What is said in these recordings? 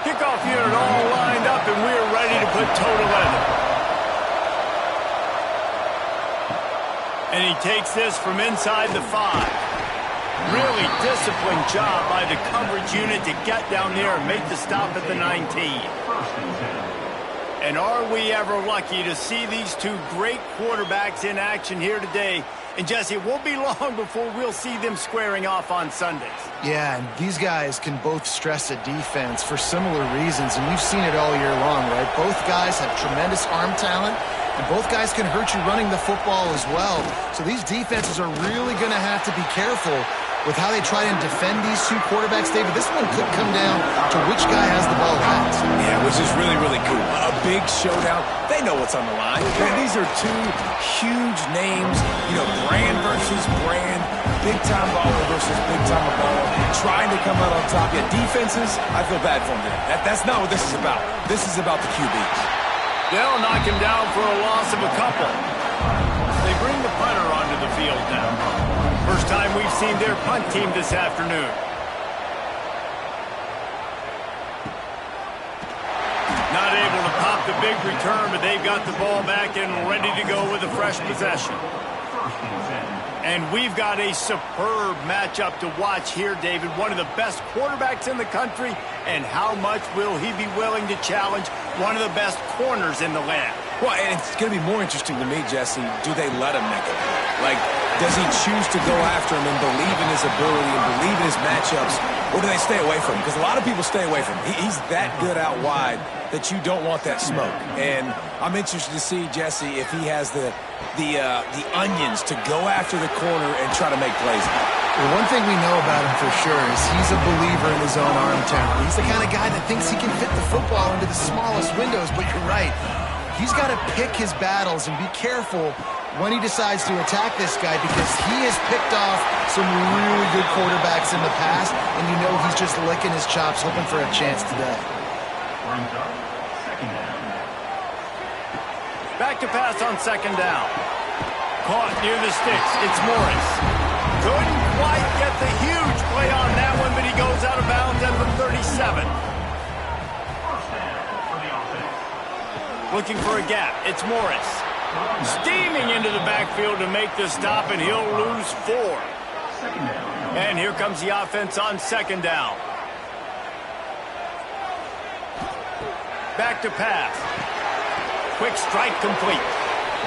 Kickoff unit all lined up, and we're ready to put total leather. And he takes this from inside the 5. Really disciplined job by the coverage unit to get down there and make the stop at the 19. And are we ever lucky to see these two great quarterbacks in action here today? And Jesse, it won't be long before we'll see them squaring off on Sundays. Yeah, and these guys can both stress a defense for similar reasons, and you've seen it all year long, right? Both guys have tremendous arm talent, and both guys can hurt you running the football as well. So these defenses are really going to have to be careful with how they try and defend these two quarterbacks, David. This one could come down to which guy has the ball last. Yeah, which is really, really cool. A big showdown. They know what's on the line. Man, these are two huge names, brand versus brand, big-time baller versus big-time baller, trying to come out on top. Yeah, defenses, I feel bad for them. That's not what this is about. This is about the QBs. They'll knock him down for a loss of a couple. They bring the punter onto the field now. First time we've seen their punt team this afternoon. Not able to pop the big return, but they've got the ball back and ready to go with a fresh possession. And we've got a superb matchup to watch here, David. One of the best quarterbacks in the country, and how much will he be willing to challenge one of the best corners in the land? Well, and it's going to be more interesting to me, Jesse, do they let him make it? Like, does he choose to go after him and believe in his ability and believe in his matchups, or do they stay away from him? Because a lot of people stay away from him. He's that good out wide that you don't want that smoke. And I'm interested to see, Jesse, if he has the onions to go after the corner and try to make plays. Well, one thing we know about him for sure is he's a believer in his own arm talent. He's the kind of guy that thinks he can fit the football into the smallest windows, but you're right. He's got to pick his battles and be careful when he decides to attack this guy, because he has picked off some really good quarterbacks in the past, and he's just licking his chops hoping for a chance today. Back to pass on second down. Caught near the sticks. It's Morris. Couldn't quite get the huge play on that one, but he goes out of bounds at the 37. Looking for a gap. It's Morris. Steaming into the backfield to make the stop, and he'll lose 4. And here comes the offense on second down. Back to pass. Quick strike complete.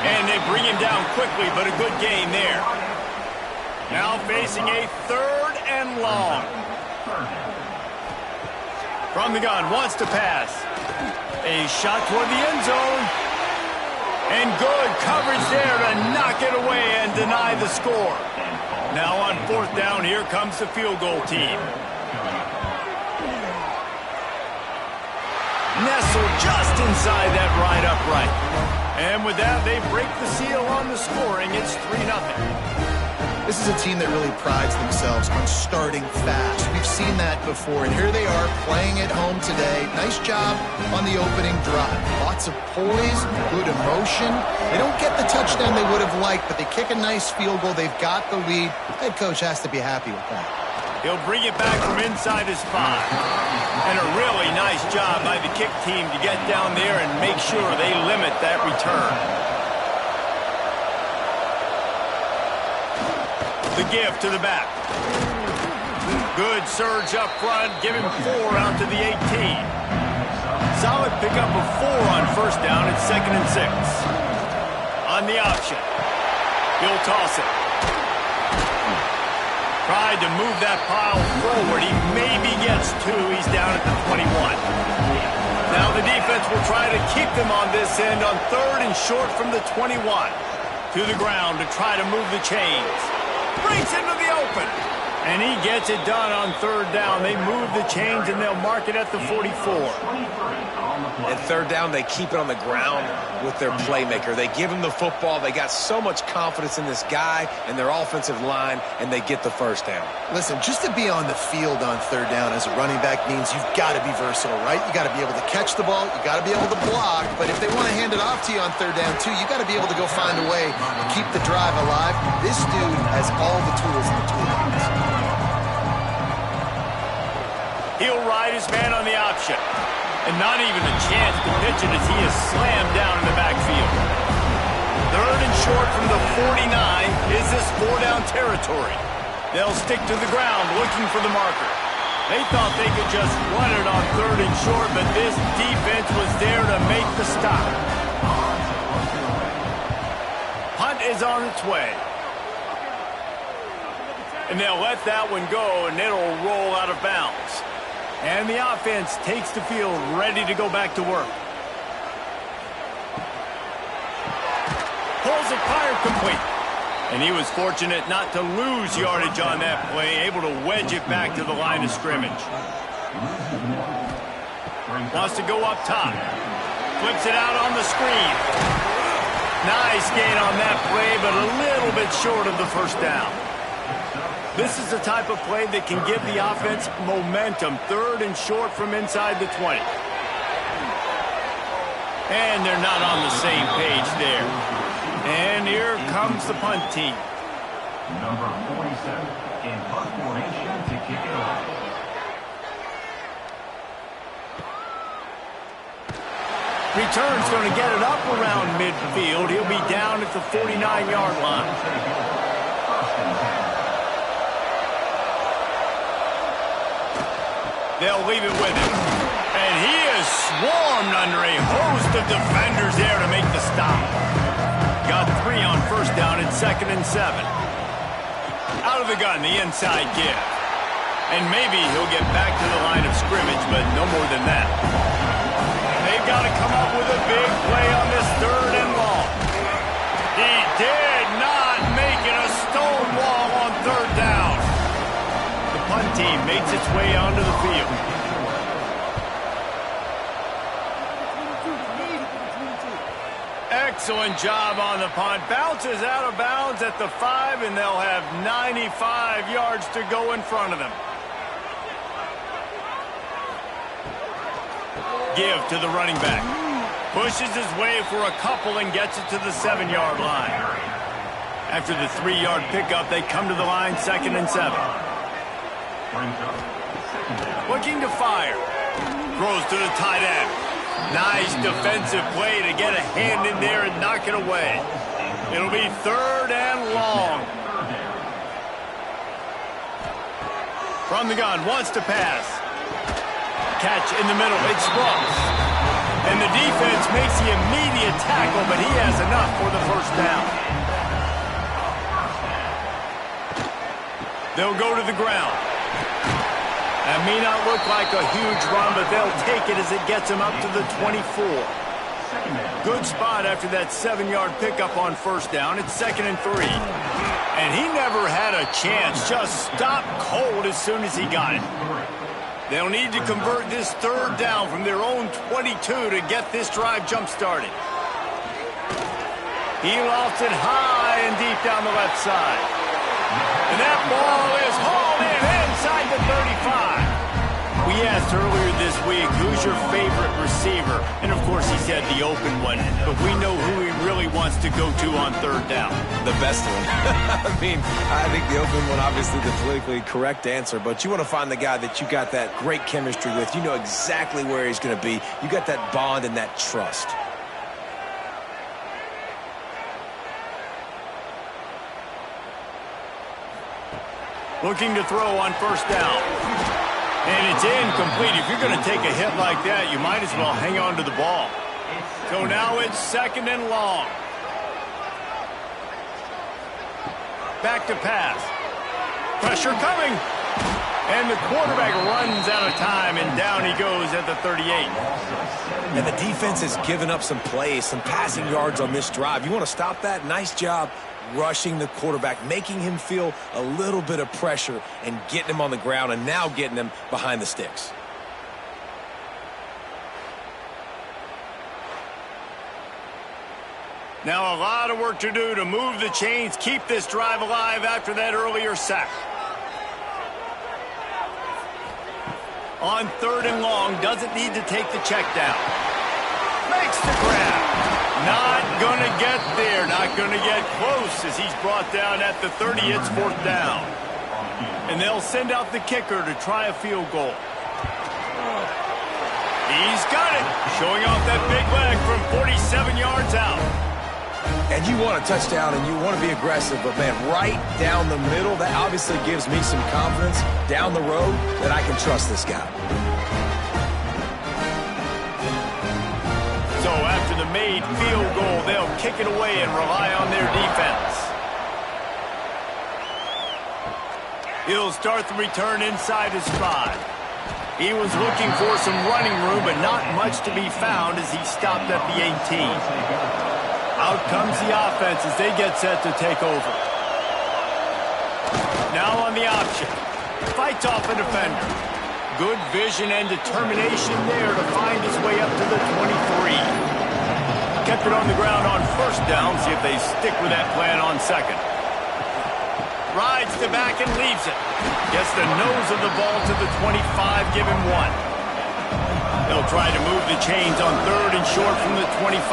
And they bring him down quickly, but a good gain there. Now facing a 3rd and long. From the gun, wants to pass. A shot toward the end zone. And good coverage there to knock it away and deny the score. Now on 4th down, here comes the field goal team. Nestled just inside that right upright. And with that, they break the seal on the scoring. It's 3-0. This is a team that really prides themselves on starting fast. We've seen that before, and here they are playing at home today. Nice job on the opening drive. Lots of poise, good emotion. They don't get the touchdown they would have liked, but they kick a nice field goal. They've got the lead. Head coach has to be happy with that. He'll bring it back from inside his 5. And a really nice job by the kick team to get down there and make sure they limit that return. The give to the back. Good surge up front. Give him 4 out to the 18. Solid pickup of 4 on first down. It's 2nd and 6. On the option. He'll toss it. Tried to move that pile forward. He maybe gets 2. He's down at the 21. Now the defense will try to keep them on this end on 3rd and short from the 21. To the ground to try to move the chains. Breaks into the open. And he gets it done on 3rd down. They move the chains and they'll mark it at the 44. At 3rd down, they keep it on the ground with their playmaker. They give him the football. They got so much confidence in this guy and their offensive line, and they get the first down. Listen, just to be on the field on 3rd down as a running back means you've got to be versatile, right? You got to be able to catch the ball. You got to be able to block. But if they want to hand it off to you on 3rd down, too, you got to be able to go find a way to keep the drive alive. This dude has all the tools in the toolbox. He He'll ride his man on the option. And not even a chance to pitch it as he is slammed down in the backfield. Third and short from the 49. Is this 4-down territory? They'll stick to the ground looking for the marker. They thought they could just run it on third and short, but this defense was there to make the stop. Punt is on its way. And they'll let that one go, and it'll roll out of bounds. And the offense takes the field ready to go back to work. Pulls it, fired complete. And he was fortunate not to lose yardage on that play, able to wedge it back to the line of scrimmage. Wants to go up top. Flips it out on the screen. Nice gain on that play, but a little bit short of the first down. This is the type of play that can give the offense momentum. Third and short from inside the 20. And they're not on the same page there. And here comes the punt team. Number 47 in punt formation to kick it off. Return's going to get it up around midfield. He'll be down at the 49-yard line. They'll leave it with him. And he is swarmed under a host of defenders there to make the stop. Got 3 on first down and 2nd and 7. Out of the gun, the inside give. And maybe he'll get back to the line of scrimmage, but no more than that. They've got to come up with a big play on this 3rd and long. He did not make it a stone wall on 3rd down. The punt team makes its way onto the field. Excellent job on the punt. Bounces out of bounds at the 5, and they'll have 95 yards to go in front of them. Give to the running back. Pushes his way for a couple and gets it to the 7-yard line. After the 3-yard pickup, they come to the line, 2nd and 7. Looking to fire. Throws to the tight end. Nice defensive play to get a hand in there and knock it away. It'll be 3rd and long. From the gun, wants to pass. Catch in the middle, it's Brooks. And the defense makes the immediate tackle, but he has enough for the first down. They'll go to the ground. That may not look like a huge run, but they'll take it as it gets them up to the 24. Good spot after that 7-yard pickup on first down. It's 2nd and 3. And he never had a chance. Just stopped cold as soon as he got it. They'll need to convert this 3rd down from their own 22 to get this drive jump-started. He lofts it high and deep down the left side. And that ball is hauled in inside the 35. We asked earlier this week, who's your favorite receiver? And, of course, he said the open one. But we know who he really wants to go to on 3rd down. The best one. I think the open one, obviously the politically correct answer, but you want to find the guy that you got that great chemistry with. You know exactly where he's going to be. You got that bond and that trust. Looking to throw on first down. And it's incomplete. If you're going to take a hit like that, you might as well hang on to the ball. So now it's 2nd and long. Back to pass. Pressure coming. And the quarterback runs out of time, and down he goes at the 38. And the defense has given up some plays, some passing yards on this drive. You want to stop that? Nice job rushing the quarterback, making him feel a little bit of pressure and getting him on the ground and now getting him behind the sticks. Now a lot of work to do to move the chains, keep this drive alive after that earlier sack. On 3rd and long, doesn't need to take the check down. Makes the grab. Not going to get there, not going to get close as he's brought down at the 30. It's 4th down. And they'll send out the kicker to try a field goal. He's got it. Showing off that big leg from 47 yards out. And you want a touchdown and you want to be aggressive, but man, right down the middle, that obviously gives me some confidence down the road that I can trust this guy. So after the made field goal, they'll kick it away and rely on their defense. He'll start the return inside his 5. He was looking for some running room, but not much to be found as he stopped at the 18. Out comes the offense as they get set to take over. Now on the option. Fights off a defender. Good vision and determination there to find his way up to the 23. Kept it on the ground on first down. See if they stick with that plan on second. Rides to back and leaves it. Gets the nose of the ball to the 25, give him 1. They'll try to move the chains on 3rd and short from the 25.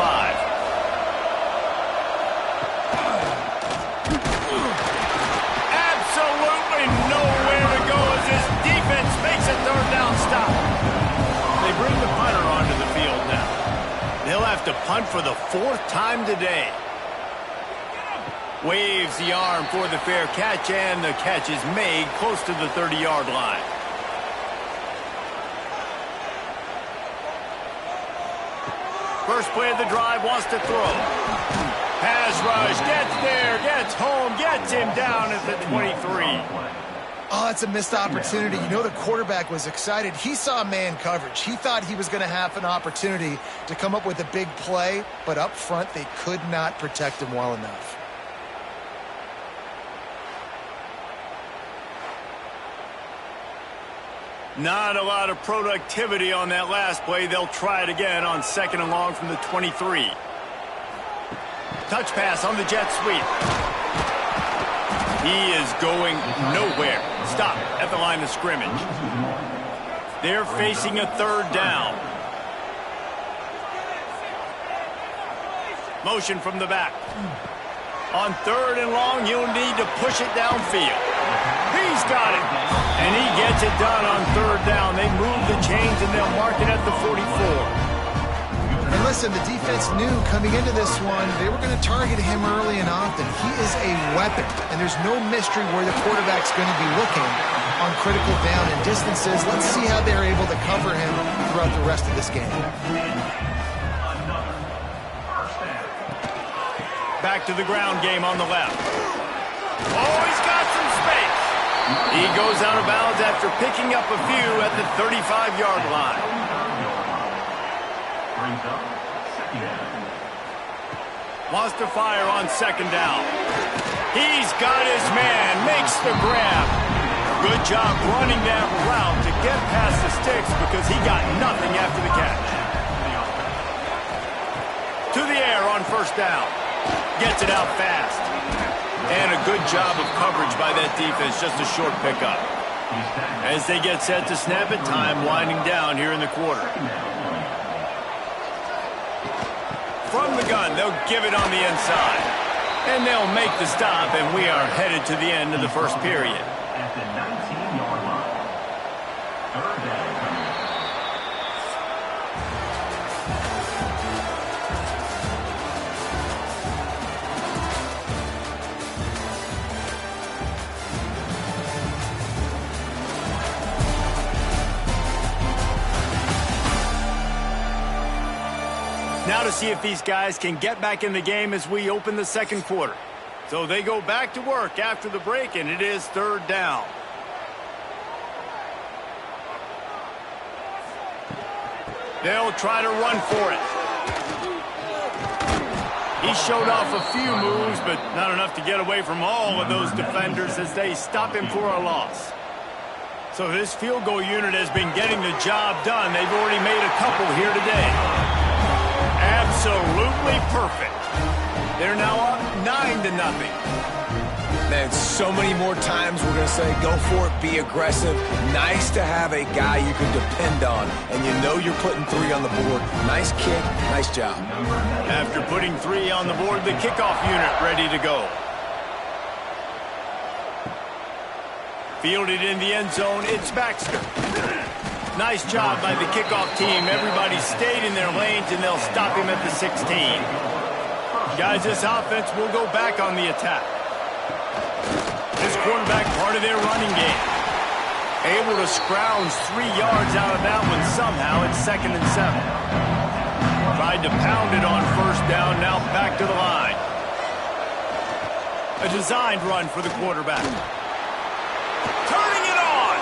Absolutely nowhere to go as this defense makes a 3rd down stop. They bring the punter onto the field now. They'll have to punt for the 4th time today. Waves the arm for the fair catch, and the catch is made close to the 30-yard line. First play of the drive, wants to throw. Pass rush, gets there, gets home, gets him down at the 23. Oh, it's a missed opportunity. You know the quarterback was excited. He saw man coverage. He thought he was going to have an opportunity to come up with a big play, but up front they could not protect him well enough. Not a lot of productivity on that last play. They'll try it again on 2nd and long from the 23. Touch pass on the jet sweep. He is going nowhere. Stop at the line of scrimmage. They're facing a 3rd down. Motion from the back. On 3rd and long, you'll need to push it downfield. He's got it. And he gets it done on 3rd down. They move the chains and they'll mark it at the 44. And listen, the defense knew coming into this one, they were going to target him early and often. He is a weapon, and there's no mystery where the quarterback's going to be looking on critical down and distances. Let's see how they're able to cover him throughout the rest of this game. Back to the ground game on the left. Oh, he's got some space. He goes out of bounds after picking up a few at the 35-yard line. Wants to fire on 2nd down. He's got his man, makes the grab. Good job running that route to get past the sticks because he got nothing after the catch. To the air on 1st down. Gets it out fast. And a good job of coverage by that defense, just a short pickup. As they get set to snap it, time winding down here in the quarter. From the gun, they'll give it on the inside. And they'll make the stop, and we are headed to the end of the first period. At the 19-yard line. 3rd down. Now to see if these guys can get back in the game as we open the 2nd quarter. So they go back to work after the break, and it is 3rd down. They'll try to run for it. He showed off a few moves, but not enough to get away from all of those defenders as they stop him for a loss. So this field goal unit has been getting the job done. They've already made a couple here today. Absolutely perfect. They're now up 9-0. Man, so many more times we're going to say, go for it, be aggressive. Nice to have a guy you can depend on, and you know you're putting 3 on the board. Nice kick, nice job. After putting 3 on the board, the kickoff unit ready to go. Fielded in the end zone, it's Baxter. Nice job by the kickoff team. Everybody stayed in their lanes, and they'll stop him at the 16. Guys, this offense will go back on the attack. This quarterback part of their running game. Able to scrounge 3 yards out of that one somehow. It's 2nd and 7. Tried to pound it on first down. Now back to the line. A designed run for the quarterback. Turning it on.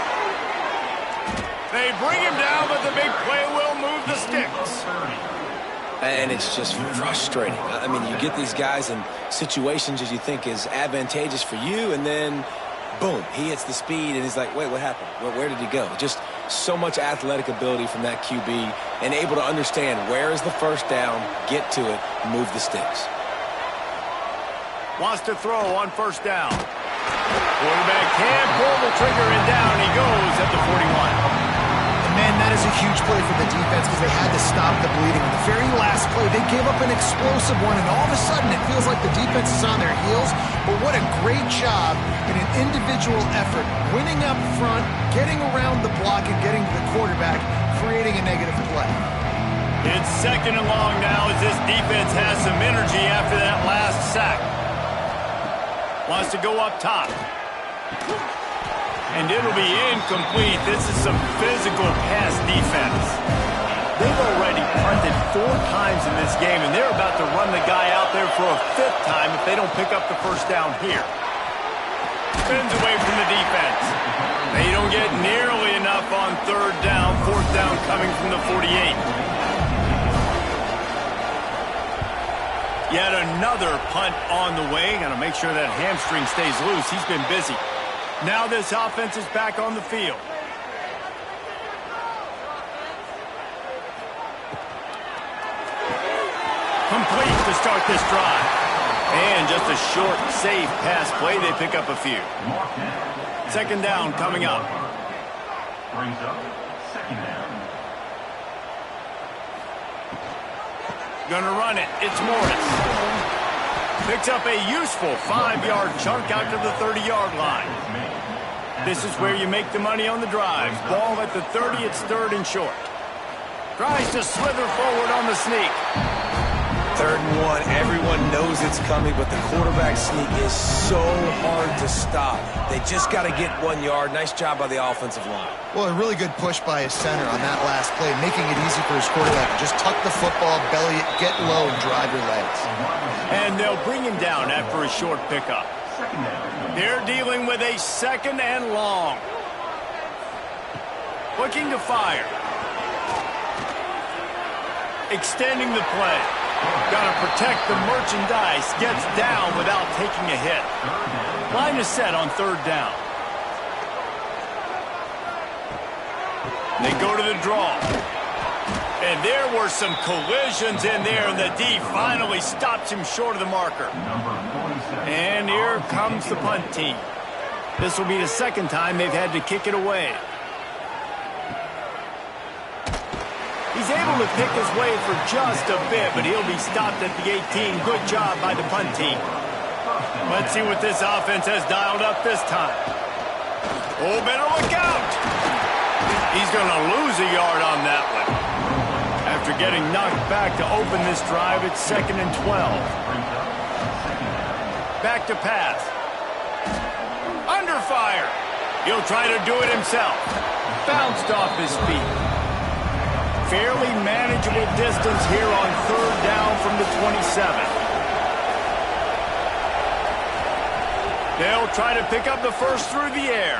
They bring him down, but the big play will move the sticks. And it's just frustrating. I mean, you get these guys in situations that you think is advantageous for you, and then, boom, he hits the speed, and he's like, wait, what happened? Where did he go? Just so much athletic ability from that QB, and able to understand where is the first down, get to it, move the sticks. Wants to throw on first down. Quarterback can pull the trigger, and down he goes at the 41. Man, that is a huge play for the defense because they had to stop the bleeding. In the very last play, they gave up an explosive one, and all of a sudden it feels like the defense is on their heels. But what a great job in an individual effort, winning up front, getting around the block, and getting to the quarterback, creating a negative play. It's 2nd and long now as this defense has some energy after that last sack. Wants to go up top. And it'll be incomplete. This is some physical pass defense. They've already punted 4 times in this game, and they're about to run the guy out there for a 5th time if they don't pick up the first down here. Spins away from the defense. They don't get nearly enough on 3rd down. 4th down coming from the 48. Yet another punt on the way. Got to make sure that hamstring stays loose. He's been busy. Now this offense is back on the field. Complete to start this drive. And just a short, safe pass play. They pick up a few. 2nd down coming up. Brings up 2nd down. Gonna run it. It's Morris. Picks up a useful 5-yard chunk out to the 30-yard line. This is where you make the money on the drive. Ball at the 30, it's 3rd and short. Tries to slither forward on the sneak. 3rd and 1, everyone knows it's coming, but the quarterback sneak is so hard to stop. They just got to get 1 yard. Nice job by the offensive line. Well, a really good push by his center on that last play, making it easy for his quarterback to just tuck the football, belly it, get low, and drive your legs. And they'll bring him down after a short pickup. They're dealing with a 2nd and long. Looking to fire. Extending the play. Got to protect the merchandise. Gets down without taking a hit. Line is set on 3rd down. They go to the draw. And there were some collisions in there, and the D finally stops him short of the marker. And here comes the punt team. This will be the 2nd time they've had to kick it away. He's able to pick his way for just a bit, but he'll be stopped at the 18. Good job by the punt team. Let's see what this offense has dialed up this time. Oh, better look out. He's going to lose a yard on that one. After getting knocked back to open this drive, it's 2nd and 12. Back to pass. Under fire. He'll try to do it himself. Bounced off his feet. Fairly manageable distance here on 3rd down from the 27. They'll try to pick up the first through the air.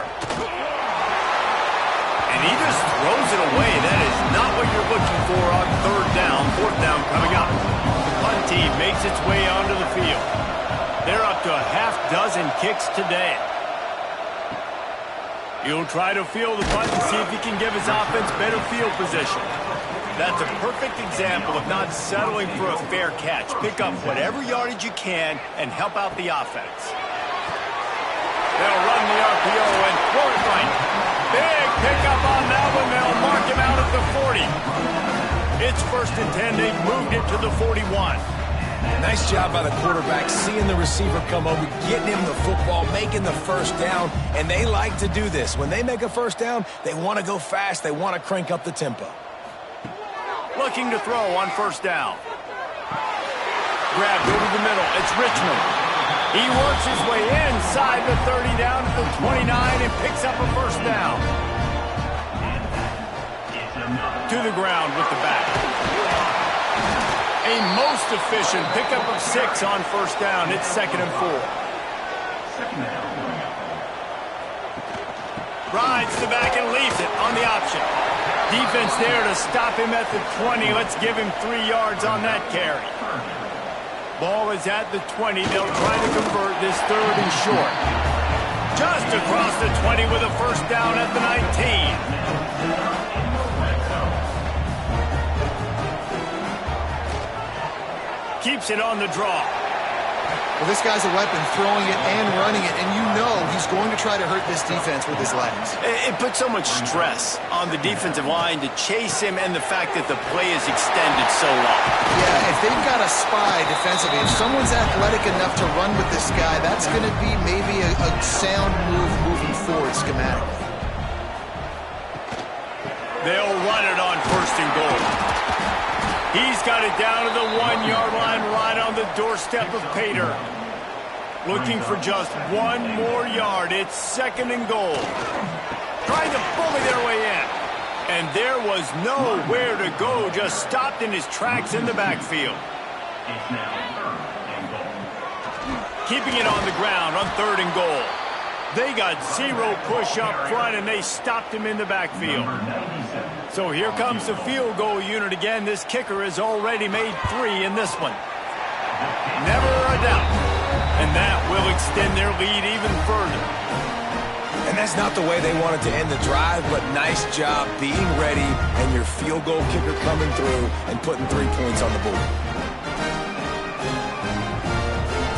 And he just throws it away. That is not what you're looking for on 3rd down. 4th down coming up. The punt team makes its way onto the field. They're up to a half-dozen kicks today. He'll try to field the punt and see if he can give his offense better field position. That's a perfect example of not settling for a fair catch. Pick up whatever yardage you can and help out the offense. They'll run the RPO and throw it right. Big pickup on that one. They'll mark him out at the 40. It's 1st and 10. They've moved it to the 41. Nice job by the quarterback, seeing the receiver come over, getting him the football, making the first down, and they like to do this. When they make a first down, they want to go fast. They want to crank up the tempo. Looking to throw on first down. Grabbed over the middle. It's Richmond. He works his way inside the 30 down to the 29 and picks up a first down. To the ground with the back. A most efficient pickup of 6 on first down. It's 2nd and 4. Rides the back and leaves it on the option. Defense there to stop him at the 20. Let's give him 3 yards on that carry. Ball is at the 20. They'll try to convert this 3rd and short. Just across the 20 with a first down at the 19. Keeps it on the draw. Well, this guy's a weapon, throwing it and running it, and you know he's going to try to hurt this defense with his legs. It puts so much stress on the defensive line to chase him and the fact that the play is extended so long. Yeah, if they've got a spy defensively, if someone's athletic enough to run with this guy, that's going to be maybe a sound move moving forward schematically. They'll run it on 1st and goal. He's got it down to the 1-yard line right on the doorstep of Pater. Looking for just 1 more yard. It's 2nd and goal. Trying to bully their way in. And there was nowhere to go. Just stopped in his tracks in the backfield. It's now 3rd and goal. Keeping it on the ground on 3rd and goal. They got 0 push up front, and they stopped him in the backfield. So here comes the field goal unit again. This kicker has already made 3 in this one. Never a doubt. And that will extend their lead even further. And that's not the way they wanted to end the drive, but nice job being ready and your field goal kicker coming through and putting 3 points on the board.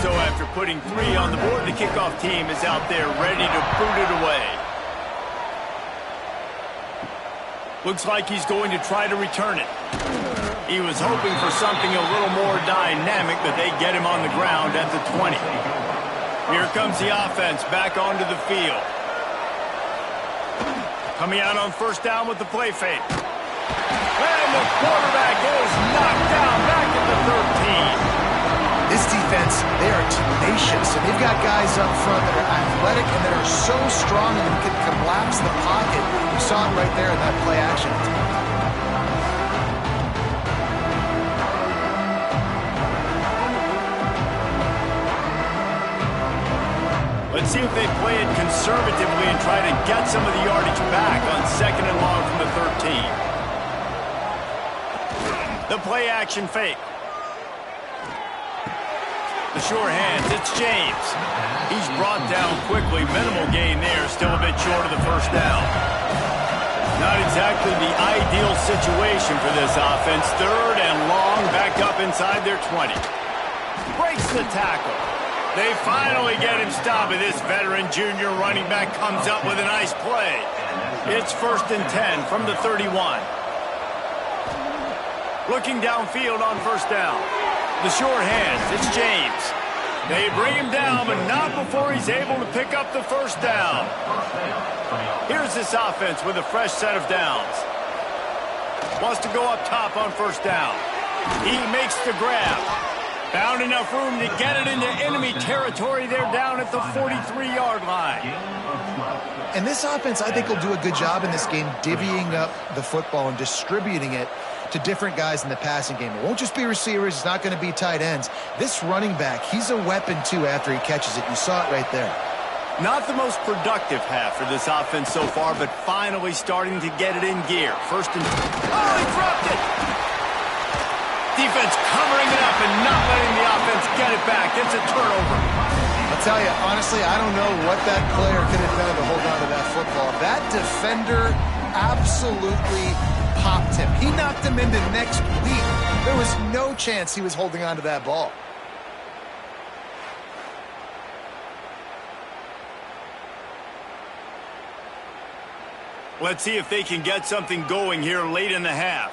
So after putting 3 on the board, the kickoff team is out there ready to boot it away. Looks like he's going to try to return it. He was hoping for something a little more dynamic, but they get him on the ground at the 20. Here comes the offense back onto the field. Coming out on first down with the play fake. And the quarterback is knocked down back at the 13. This defense, they are tenacious, and they've got guys up front that are athletic and that are so strong and can collapse the pocket. You saw it right there in that play action. Let's see if they play it conservatively and try to get some of the yardage back on 2nd and long from the 13. The play action fake. The sure hands, it's James. He's brought down quickly. Minimal gain there, still a bit short of the first down. Not exactly the ideal situation for this offense. 3rd and long, back up inside their 20. Breaks the tackle. They finally get him stopped. This veteran junior running back comes up with a nice play. It's 1st and 10 from the 31. Looking downfield on first down. The short hands, it's James. They bring him down, but not before he's able to pick up the first down. Here's this offense with a fresh set of downs. Wants to go up top on first down. He makes the grab. Found enough room to get it into enemy territory. They're down at the 43-yard line. And this offense, I think, will do a good job in this game divvying up the football and distributing it to different guys in the passing game. It won't just be receivers. It's not going to be tight ends. This running back, he's a weapon, too, after he catches it. You saw it right there. Not the most productive half for this offense so far, but finally starting to get it in gear. 1st and... Oh, he dropped it! Defense covering it up and not letting the offense get it back. It's a turnover. I'll tell you, honestly, I don't know what that player could have done to hold on to that football. That defender absolutely popped him. He knocked him into next week. There was no chance he was holding on to that ball. Let's see if they can get something going here late in the half.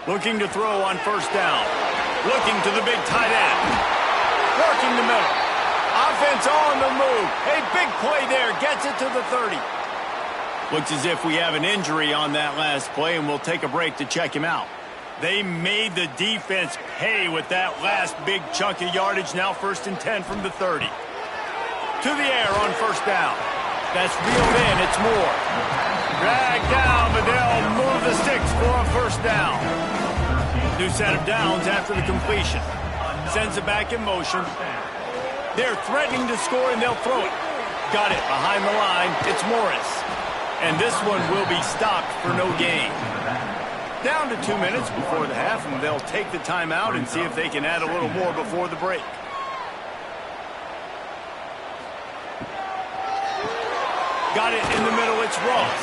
Looking to throw on first down. Looking to the big tight end. Working the middle. Offense on the move. A big play there. Gets it to the 30. Looks as if we have an injury on that last play, and we'll take a break to check him out. They made the defense pay with that last big chunk of yardage. Now 1st and 10 from the 30. To the air on first down. That's reeled in. It's Moore. Dragged down, but they'll move the sticks for a first down. New set of downs after the completion. Sends it back in motion. They're threatening to score, and they'll throw it. Got it behind the line. It's Morris. And this one will be stopped for no gain. Down to 2 minutes before the half, and they'll take the timeout and see if they can add a little more before the break. Got it in the middle. It's Ross.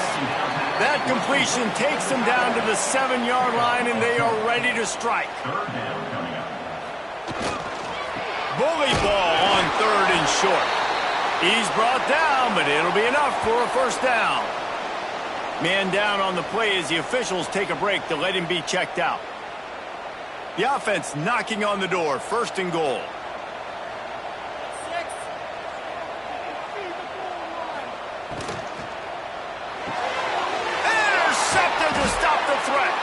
That completion takes them down to the 7-yard line, and they are ready to strike. Bully ball on 3rd and short. He's brought down, but it'll be enough for a first down. Man down on the play as the officials take a break to let him be checked out. The offense knocking on the door. 1st and goal. Intercepted to stop the threat.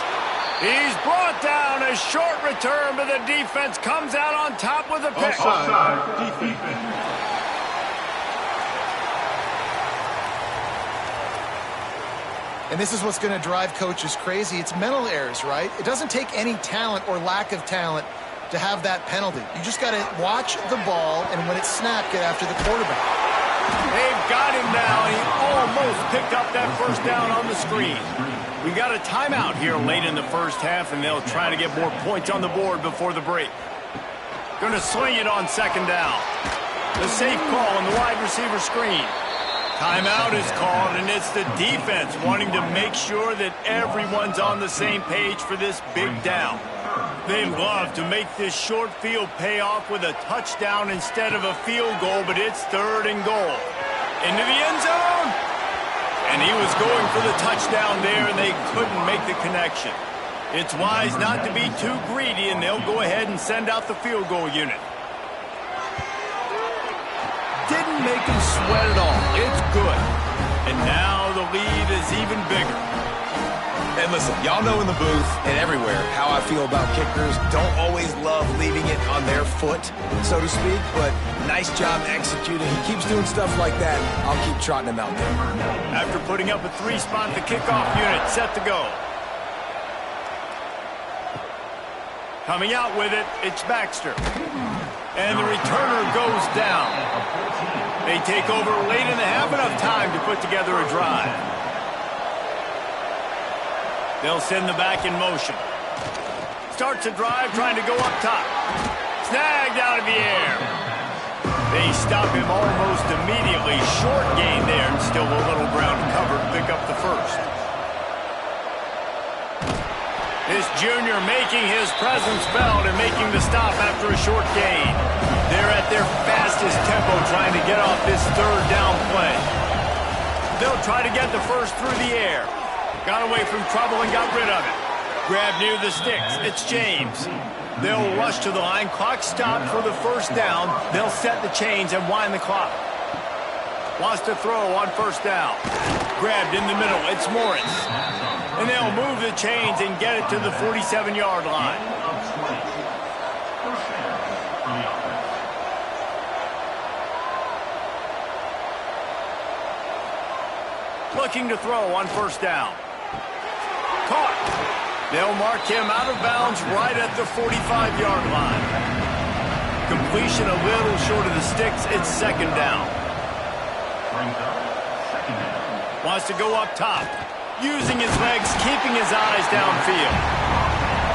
He's brought down. A short return, but the defense comes out on top with a pick. Offside. Defense. And this is what's going to drive coaches crazy. It's mental errors, right? It doesn't take any talent or lack of talent to have that penalty. You just got to watch the ball, and when it's snapped, get after the quarterback. They've got him now. He almost picked up that first down on the screen. We've got a timeout here late in the first half, and they'll try to get more points on the board before the break. Going to swing it on 2nd down. The safe call on the wide receiver screen. Timeout is called, and it's the defense wanting to make sure that everyone's on the same page for this big down. They love to make this short field pay off with a touchdown instead of a field goal, but it's 3rd and goal. Into the end zone. And he was going for the touchdown there, and they couldn't make the connection. It's wise not to be too greedy, and they'll go ahead and send out the field goal unit. Didn't make him sweat at all. It's good. And now the lead is even bigger. And listen, y'all know in the booth and everywhere how I feel about kickers. Don't always love leaving it on their foot, so to speak, but nice job executing. He keeps doing stuff like that. I'll keep trotting him out there. After putting up a 3-spot, the kickoff unit set to go. Coming out with it, it's Baxter. And the returner goes down. They take over late in the half, enough time to put together a drive. They'll send the back in motion. Starts a drive trying to go up top. Snagged out of the air. They stop him almost immediately. Short gain there, and still a little ground to cover to pick up the first. This junior making his presence felt and making the stop after a short gain. They're at their fastest tempo trying to get off this 3rd down play. They'll try to get the first through the air. Got away from trouble and got rid of it. Grab near the sticks. It's James. They'll rush to the line. Clock stopped for the first down. They'll set the chains and wind the clock. Wants to throw on first down. Grabbed in the middle. It's Morris. And they'll move the chains and get it to the 47-yard line. Looking to throw on first down. Caught. They'll mark him out of bounds right at the 45-yard line. Completion a little short of the sticks. It's 2nd down. Wants to go up top. Using his legs, keeping his eyes downfield.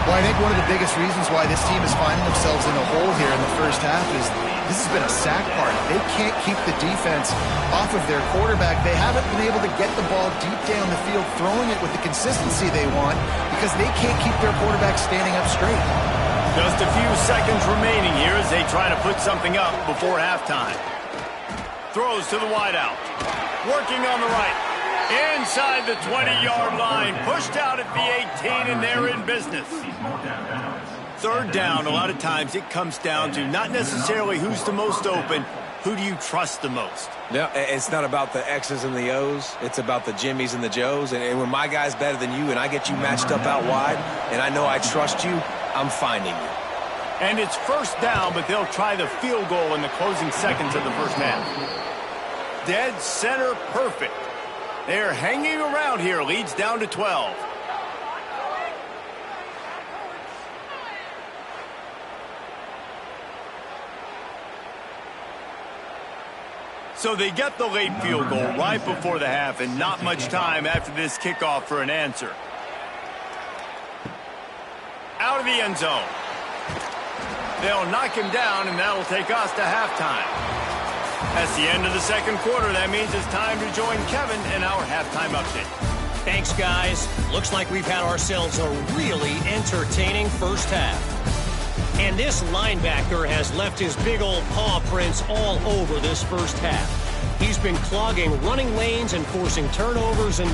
Well, I think one of the biggest reasons why this team is finding themselves in a hole here in the first half is this has been a sack party. They can't keep the defense off of their quarterback. They haven't been able to get the ball deep down the field, throwing it with the consistency they want because they can't keep their quarterback standing up straight. Just a few seconds remaining here as they try to put something up before halftime. Throws to the wideout. Working on the right. Inside the 20-yard line, pushed out at the 18, and they're in business. Third down, a lot of times it comes down to not necessarily who's the most open, who do you trust the most? No, it's not about the X's and the O's. It's about the Jimmies and the Joes. And when my guy's better than you and I get you matched up out wide and I know I trust you, I'm finding you. And it's first down, but they'll try the field goal in the closing seconds of the first half. Dead center perfect. They're hanging around here. Leads down to 12. So they get the late field goal right before the half, and not much time after this kickoff for an answer. Out of the end zone. They'll knock him down, and that'll take us to halftime. That's the end of the second quarter. That means it's time to join Kevin in our halftime update. Thanks, guys. Looks like we've had ourselves a really entertaining first half. And this linebacker has left his big old paw prints all over this first half. He's been clogging running lanes and forcing turnovers, and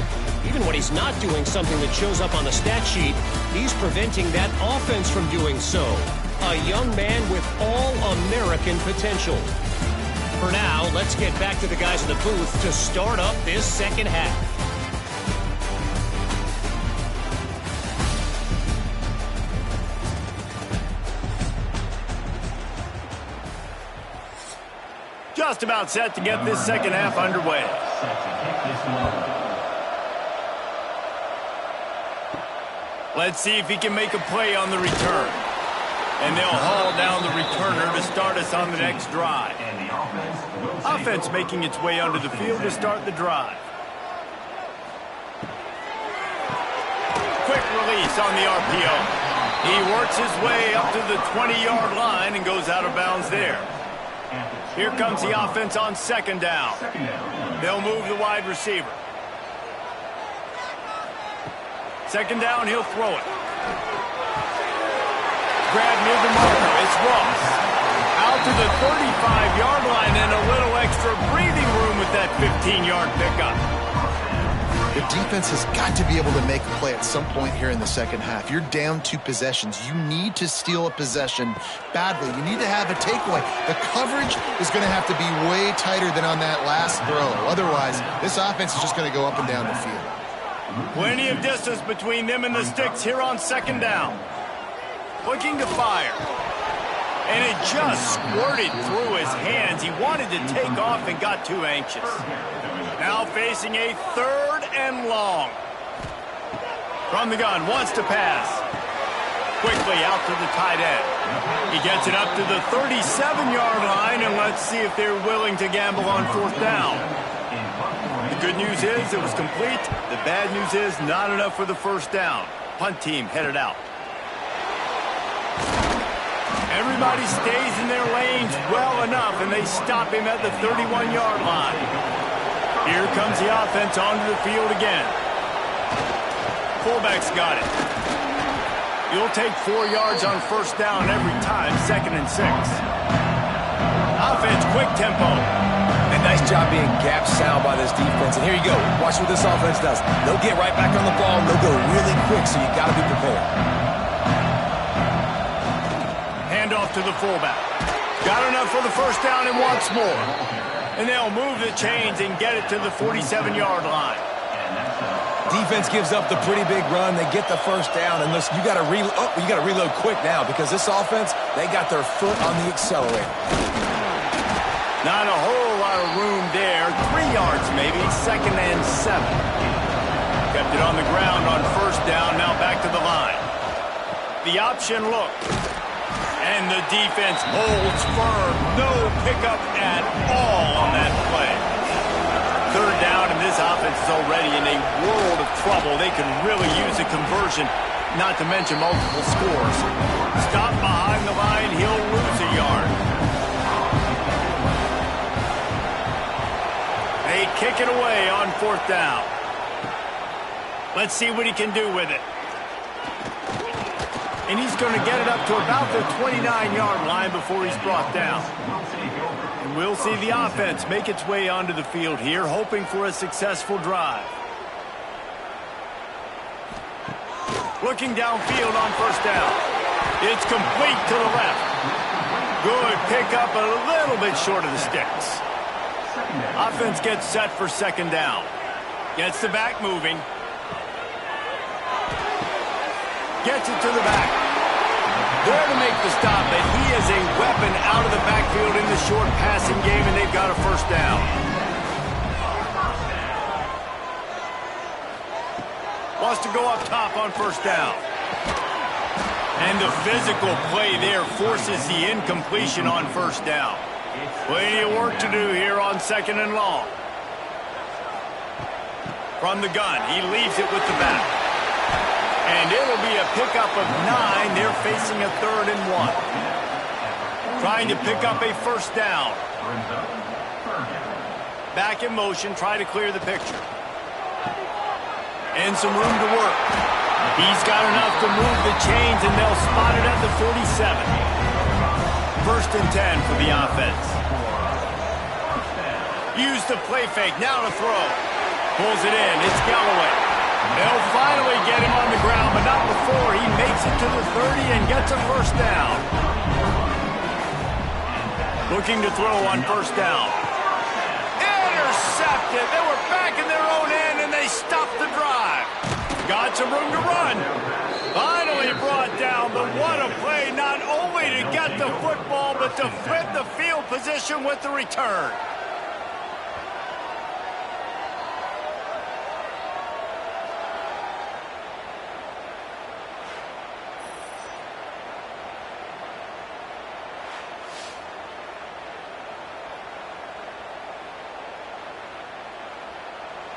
even when he's not doing something that shows up on the stat sheet, he's preventing that offense from doing so. A young man with all-American potential. For now, let's get back to the guys in the booth to start up this second half. Just about set to get this second half underway. Let's see if he can make a play on the return. And they'll haul down the returner to start us on the next drive. Offense making its way onto the field to start the drive. Quick release on the RPO. He works his way up to the 20-yard line and goes out of bounds there. Here comes the offense on second down. They'll move the wide receiver. Second down, he'll throw it. Grab near the marker. It's Ross. Out to the 35-yard line and a little extra breathing room with that 15-yard pickup. The defense has got to be able to make a play at some point here in the second half. You're down 2 possessions. You need to steal a possession badly. You need to have a takeaway. The coverage is going to have to be way tighter than on that last throw. Otherwise, this offense is just going to go up and down the field. Plenty of distance between them and the sticks here on second down. Looking to fire. And it just squirted through his hands. He wanted to take off and got too anxious. Now facing a third and long. From the gun, wants to pass. Quickly out to the tight end. He gets it up to the 37-yard line, and let's see if they're willing to gamble on fourth down. The good news is it was complete. The bad news is not enough for the first down. Punt team headed out. Everybody stays in their lanes well enough, and they stop him at the 31-yard line. Here comes the offense onto the field again. Fullback's got it. You'll take 4 yards on first down every time, 2nd and 6. Offense, quick tempo. And nice job being gap sound by this defense. And here you go. Watch what this offense does. They'll get right back on the ball, and they'll go really quick, so you got to be prepared. Handoff to the fullback. Got enough for the first down and wants more. And they'll move the chains and get it to the 47-yard line. Defense gives up the pretty big run. They get the first down, and listen, you got to reload quick now because this offense, they got their foot on the accelerator. Not a whole lot of room there. 3 yards maybe, 2nd and 7. Kept it on the ground on first down. Now back to the line. The option look. And the defense holds firm. No pickup at all on that play. Third down, and this offense is already in a world of trouble. They can really use a conversion, not to mention multiple scores. Stop behind the line, he'll lose a yard. They kick it away on fourth down. Let's see what he can do with it. And he's going to get it up to about the 29-yard line before he's brought down. And we'll see the offense make its way onto the field here, hoping for a successful drive. Looking downfield on first down. It's complete to the left. Good pickup, a little bit short of the sticks. Offense gets set for second down. Gets the back moving. Gets it to the back. There to make the stop, but he is a weapon out of the backfield in the short passing game, and they've got a first down. Wants to go up top on first down. And the physical play there forces the incompletion on first down. Plenty of work to do here on second and long. From the gun, he leaves it with the back. And it'll be a pickup of 9. They're facing a 3rd and 1. Trying to pick up a first down. Back in motion, try to clear the picture. And some room to work. He's got enough to move the chains, and they'll spot it at the 47. 1st and 10 for the offense. Use the play fake, now to throw. Pulls it in, it's Galloway. They'll finally get him on the ground, but not before he makes it to the 30 and gets a first down. Looking to throw on first down. Intercepted. They were back in their own end, and they stopped the drive. Got some room to run. Finally brought down, but what a play, not only to get the football, but to flip the field position with the return.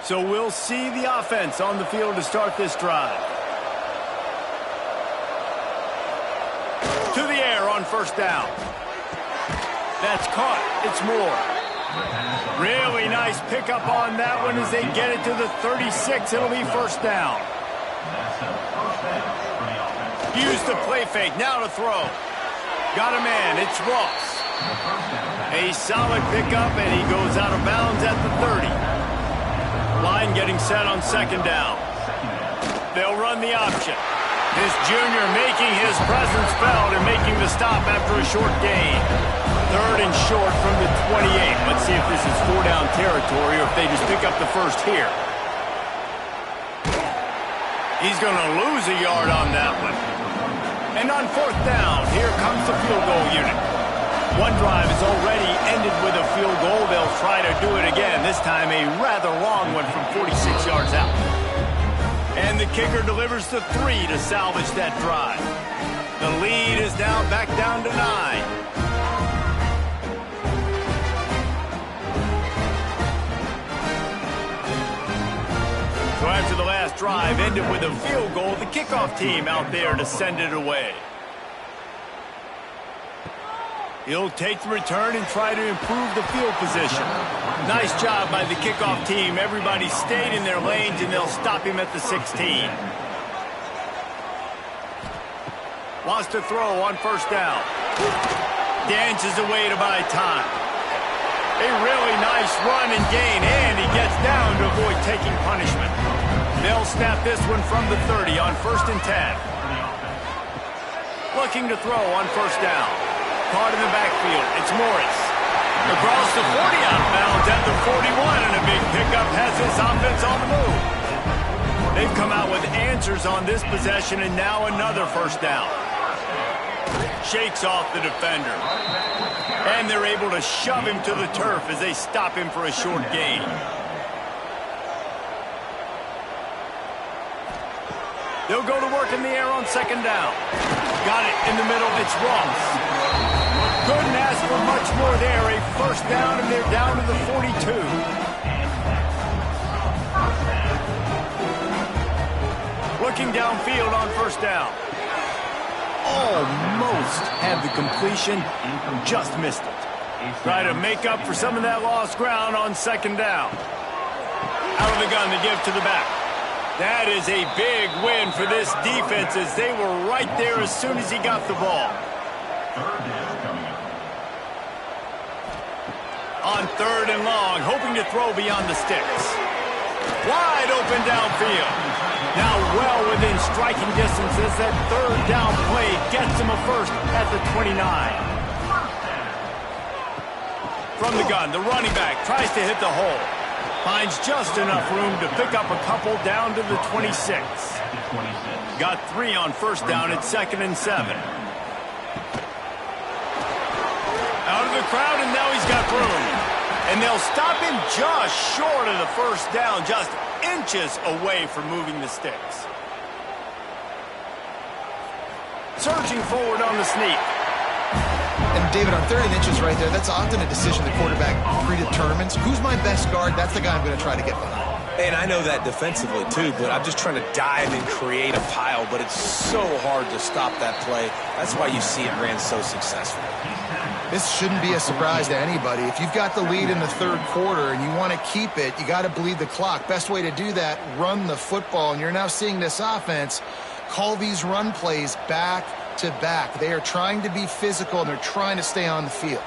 So we'll see the offense on the field to start this drive. To the air on first down. That's caught. It's Moore. Really nice pickup on that one as they get it to the 36. It'll be first down. Use the play fake. Now to throw. Got a man. It's Ross. A solid pickup, and he goes out of bounds at the 30. Line getting set on second down. They'll run the option. This junior making his presence felt and making the stop after a short gain. 3rd and short from the 28. Let's see if this is 4-down territory or if they just pick up the first here. He's going to lose a yard on that one. And on 4th down, here comes the field goal unit. One drive is already ended with a field goal. They'll try to do it again, this time a rather long one from 46 yards out. And the kicker delivers the 3 to salvage that drive. The lead is now back down to 9. So after the last drive ended with a field goal, the kickoff team out there to send it away. He'll take the return and try to improve the field position. Nice job by the kickoff team. Everybody stayed in their lanes, and they'll stop him at the 16. Wants to throw on first down. Dances away to buy time. A really nice run and gain, and he gets down to avoid taking punishment. They'll snap this one from the 30 on 1st and 10. Looking to throw on first down. Caught in the backfield. It's Morris. Across the 40 out of bounds at the 41, and a big pickup has this offense on the move. They've come out with answers on this possession, and now another first down. Shakes off the defender. And they're able to shove him to the turf as they stop him for a short gain. They'll go to work in the air on second down. Got it in the middle. It's Ross. Couldn't ask for much more there. A first down, and they're down to the 42. Looking downfield on first down. Almost had the completion, just missed it. Try to make up for some of that lost ground on second down. Out of the gun to give to the back. That is a big win for this defense as they were right there as soon as he got the ball. On 3rd and long, hoping to throw beyond the sticks. Wide open downfield. Now well within within striking distance as that third down play gets him a first at the 29. From the gun, the running back tries to hit the hole. Finds just enough room to pick up a couple down to the 26. Got 3 on first down at 2nd and 7. Out of the crowd, and now he's got room. And they'll stop him just short of the first down, just inches away from moving the sticks. Surging forward on the sneak. And David, on 3rd and inches right there, that's often a decision the quarterback predetermines. Who's my best guard? That's the guy I'm going to try to get behind. And I know that defensively, too, but I'm just trying to dive and create a pile, but it's so hard to stop that play. That's why you see it ran so successful. This shouldn't be a surprise to anybody. If you've got the lead in the 3rd quarter and you want to keep it, you got to bleed the clock. Best way to do that, run the football. And you're now seeing this offense call these run plays back to back. They are trying to be physical, and they're trying to stay on the field.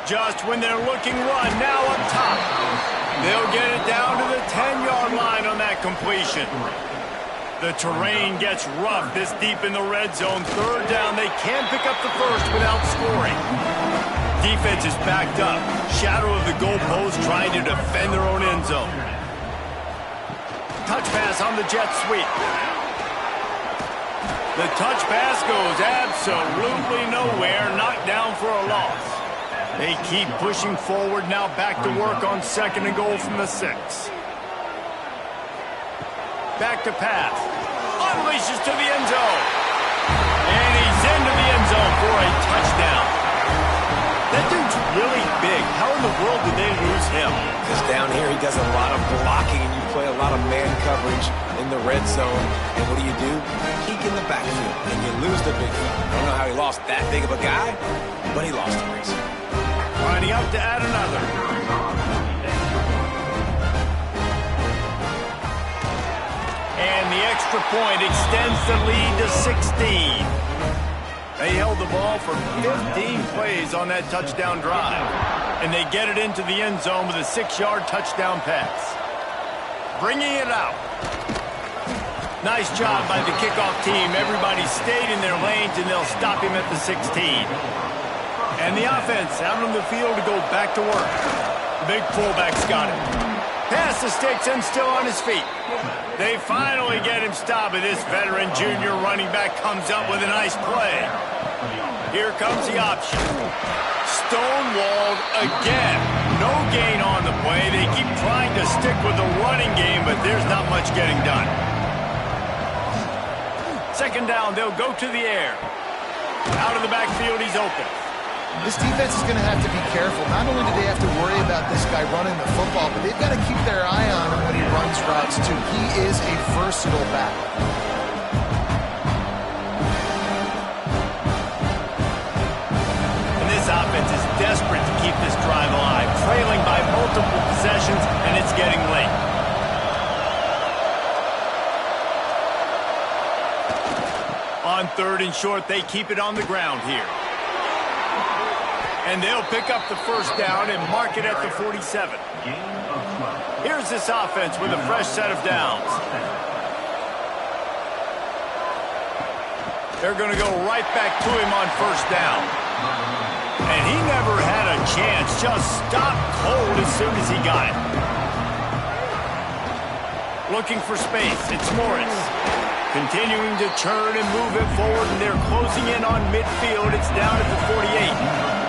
Just when they're looking run, now up top. They'll get it down to the 10-yard line on that completion. The terrain gets rough this deep in the red zone. 3rd down, they can't pick up the first without scoring. Defense is backed up. Shadow of the goalpost trying to defend their own end zone. Touch pass on the jet sweep. The touch pass goes absolutely nowhere. Knocked down for a loss. They keep pushing forward, now back to work on 2nd and goal from the 6. Back to pass. Unleashes to the end zone. And he's into the end zone for a touchdown. That dude's really big. How in the world did they lose him? Because down here he does a lot of blocking, and you play a lot of man coverage in the red zone. And what do? Peek in the backfield, and you lose the big fella. I don't know how he lost that big of a guy, but he lost a race. Lining up to add another. And the extra point extends the lead to 16. They held the ball for 15 plays on that touchdown drive. And they get it into the end zone with a 6-yard touchdown pass. Bringing it out. Nice job by the kickoff team. Everybody stayed in their lanes, and they'll stop him at the 16. And the offense out on the field to go back to work. The big fullback's got it. Pass the sticks and still on his feet. They finally get him stopped, and this veteran junior running back comes up with a nice play. Here comes the option. Stonewalled again. No gain on the play. They keep trying to stick with the running game, but there's not much getting done. 2nd down, they'll go to the air. Out of the backfield, he's open. This defense is going to have to be careful. Not only do they have to worry about this guy running the football, but they've got to keep their eye on him when he runs routes, too. He is a versatile back. And this offense is desperate to keep this drive alive, trailing by multiple possessions, and it's getting late. On 3rd and short, they keep it on the ground here. And they'll pick up the first down and mark it at the 47. Here's this offense with a fresh set of downs. They're going to go right back to him on first down. And he never had a chance, just stopped cold as soon as he got it. Looking for space, it's Morris. Continuing to churn and move it forward, and they're closing in on midfield. It's down at the 48.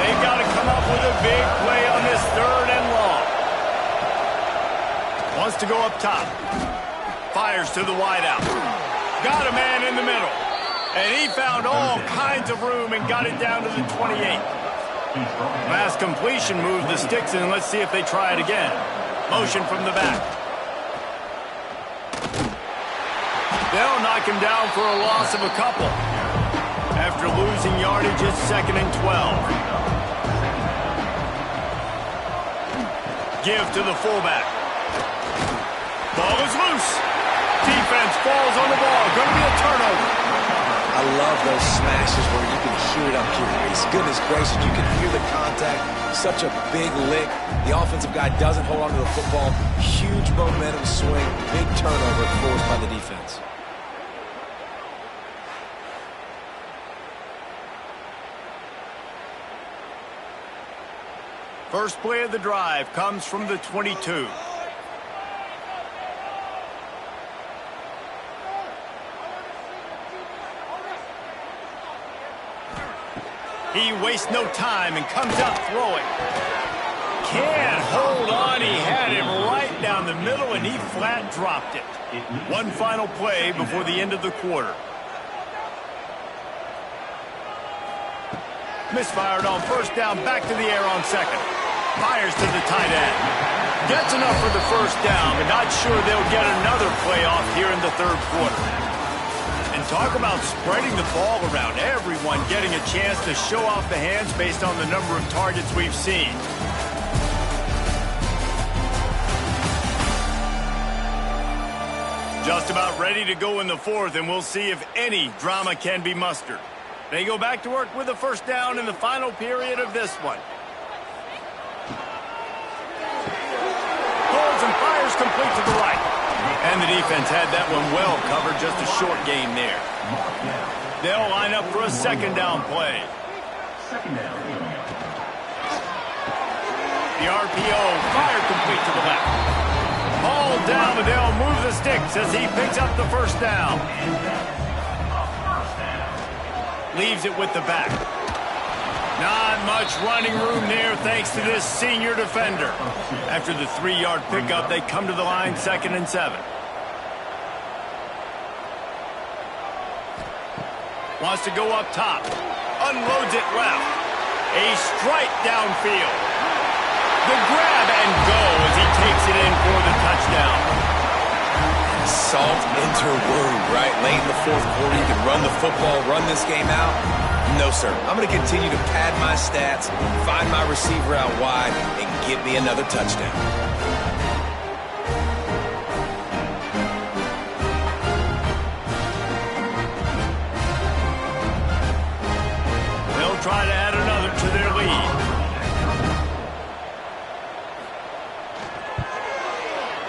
They've got to come up with a big play on this 3rd and long. Wants to go up top. Fires to the wideout. Got a man in the middle. And he found all kinds of room and got it down to the 28. Last completion moved the sticks in. Let's see if they try it again. Motion from the back. They'll knock him down for a loss of a couple. After losing yardage, it's 2nd and 12. Give to the fullback. Ball is loose. Defense falls on the ball. Going to be a turnover. I love those smashes where you can queued up here. Goodness gracious, you can hear the contact. Such a big lick. The offensive guy doesn't hold on to the football. Huge momentum swing. Big turnover forced by the defense. First play of the drive comes from the 22. He wastes no time and comes out throwing. Can't hold on. He had him right down the middle, and he flat dropped it. One final play before the end of the quarter. Misfired on first down, back to the air on second. Fires to the tight end. Gets enough for the first down, but not sure they'll get another play off here in the third quarter. And talk about spreading the ball around. Everyone getting a chance to show off the hands based on the number of targets we've seen. Just about ready to go in the fourth, and we'll see if any drama can be mustered. They go back to work with a first down in the final period of this one. Pulls and fires complete to the right. And the defense had that one well covered, just a short gain there. They'll line up for a second down play. The RPO fired complete to the left. Ball down, but they'll move the sticks as he picks up the first down. Leaves it with the back. Not much running room there thanks to this senior defender. After the 3-yard pickup, they come to the line 2nd and 7. Wants to go up top. Unloads it left. A strike downfield. The grab and go as he takes it in for the touchdown. Salt into a wound, right? Late in the fourth quarter, you can run the football, run this game out. No, sir. I'm going to continue to pad my stats, find my receiver out wide, and get me another touchdown. They'll try to add another to their lead.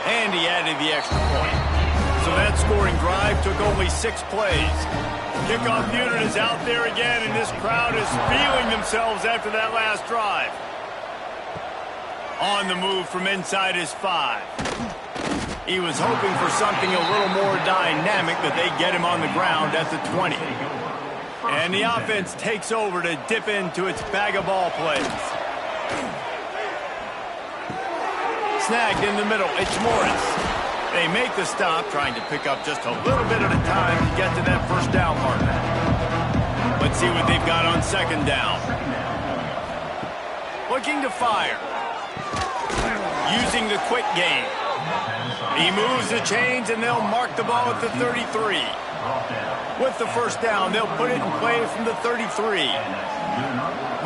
And he added the extra point. So that scoring drive took only 6 plays. Kickoff unit is out there again, and this crowd is feeling themselves after that last drive. On the move from inside his 5. He was hoping for something a little more dynamic, but they get him on the ground at the 20. And the offense takes over to dip into its bag of ball plays. Snagged in the middle, it's Morris. They make the stop, trying to pick up just a little bit at a time to get to that first down mark. Let's see what they've got on second down. Looking to fire. Using the quick game. He moves the chains, and they'll mark the ball at the 33. With the first down, they'll put it in play from the 33.